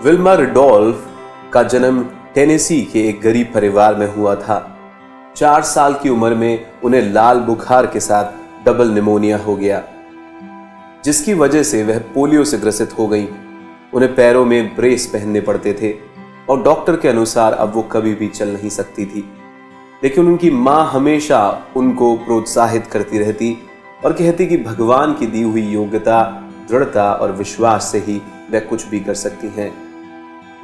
Wilma Rudolph का जन्म Tennessee के एक गरीब परिवार में हुआ था। 4 साल की उम्र में उन्हें लाल बुखार के साथ डबल निमोनिया हो गया, जिसकी वजह से वह पोलियो से ग्रसित हो गई। उन्हें पैरों में ब्रेस पहनने पड़ते थे और डॉक्टर के अनुसार अब वो कभी भी चल नहीं सकती थी। लेकिन उनकी मां हमेशा उनको प्रोत्साहित करती रहती और कहती कि भगवान की दी हुई योग्यता, दृढ़ता और विश्वास से ही वह कुछ भी कर सकती हैं।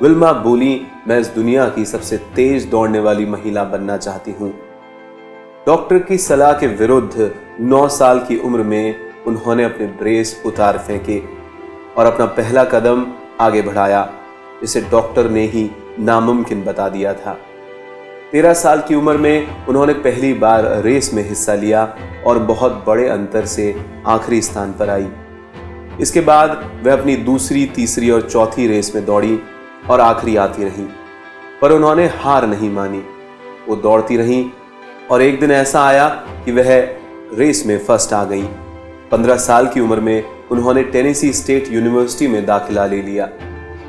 विल्मा बोली, मैं इस दुनिया की सबसे तेज दौड़ने वाली महिला बनना चाहती हूं। डॉक्टर की सलाह के विरुद्ध 9 साल की उम्र में उन्होंने अपने ब्रेस उतार फेंके और अपना पहला कदम आगे बढ़ाया, जिसे डॉक्टर ने ही नामुमकिन बता दिया था। 13 साल की उम्र में उन्होंने पहली बार रेस में हिस्सा लिया और बहुत बड़े अंतर से आखिरी स्थान पर आई। इसके बाद वह अपनी दूसरी, तीसरी और चौथी रेस में दौड़ी और आखिरी आती रही, पर उन्होंने हार नहीं मानी। वो दौड़ती रही और एक दिन ऐसा आया कि वह रेस में फर्स्ट आ गई। 15 साल की उम्र में उन्होंने टेनेसी स्टेट यूनिवर्सिटी में दाखिला ले लिया,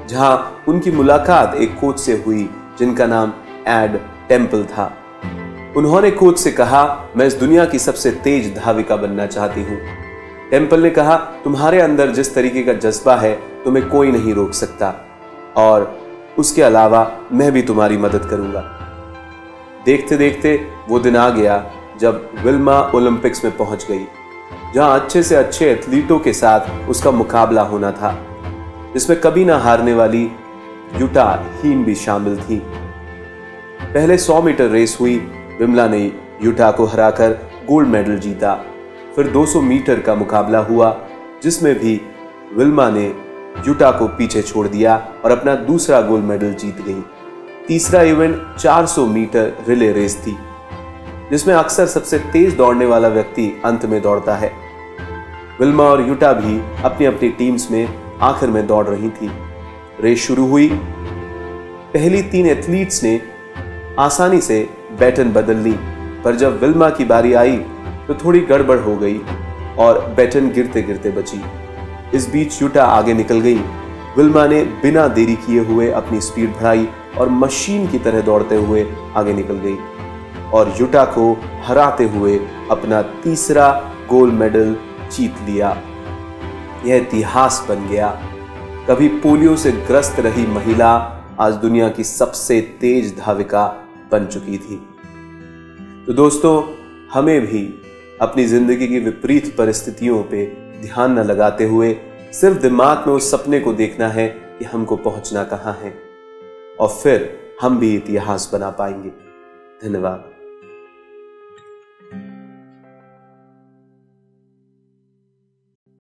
जहां उनकी मुलाकात एक कोच से हुई जिनका नाम एड टेम्पल था। उन्होंने कोच से कहा, मैं इस दुनिया की सबसे तेज धाविका बनना चाहती हूं। टेम्पल ने कहा, तुम्हारे अंदर जिस तरीके का जज्बा है तुम्हें कोई नहीं रोक सकता, और उसके अलावा मैं भी तुम्हारी मदद करूंगा। देखते देखते वो दिन आ गया जब विल्मा ओलंपिक्स में पहुंच गई, जहां अच्छे से अच्छे एथलीटों के साथ उसका मुकाबला होना था, जिसमें कभी ना हारने वाली यूटा हीन भी शामिल थी। पहले 100 मीटर रेस हुई। विल्मा ने यूटा को हराकर गोल्ड मेडल जीता। फिर 200 मीटर का मुकाबला हुआ, जिसमें भी विल्मा ने यूटा को पीछे छोड़ दिया और अपना दूसरा गोल्ड मेडल जीत गई। तीसरा इवेंट 400 मीटर रिले रेस थी, जिसमें अक्सर सबसे तेज दौड़ने वाला व्यक्ति अंत में दौड़ता है। विल्मा और यूटा भी अपनी अपनी टीम्स में आखिर में दौड़ रही थी। रेस शुरू हुई। पहली 3 एथलीट्स ने आसानी से बैटन बदल ली, पर जब विल्मा की बारी आई तो थोड़ी गड़बड़ हो गई और बैटन गिरते गिरते बची। इस बीच यूटा आगे निकल गई। विल्मा ने बिना देरी किए हुए अपनी स्पीड बढ़ाई और मशीन की तरह दौड़ते हुए आगे निकल गई और यूटा को हराते हुए अपना तीसरा गोल्ड मेडल जीत लिया। यह इतिहास बन गया। कभी पोलियो से ग्रस्त रही महिला आज दुनिया की सबसे तेज धाविका बन चुकी थी। तो दोस्तों, हमें भी अपनी जिंदगी की विपरीत परिस्थितियों पे ध्यान न लगाते हुए सिर्फ दिमाग में उस सपने को देखना है कि हमको पहुंचना कहां है, और फिर हम भी इतिहास बना पाएंगे। धन्यवाद।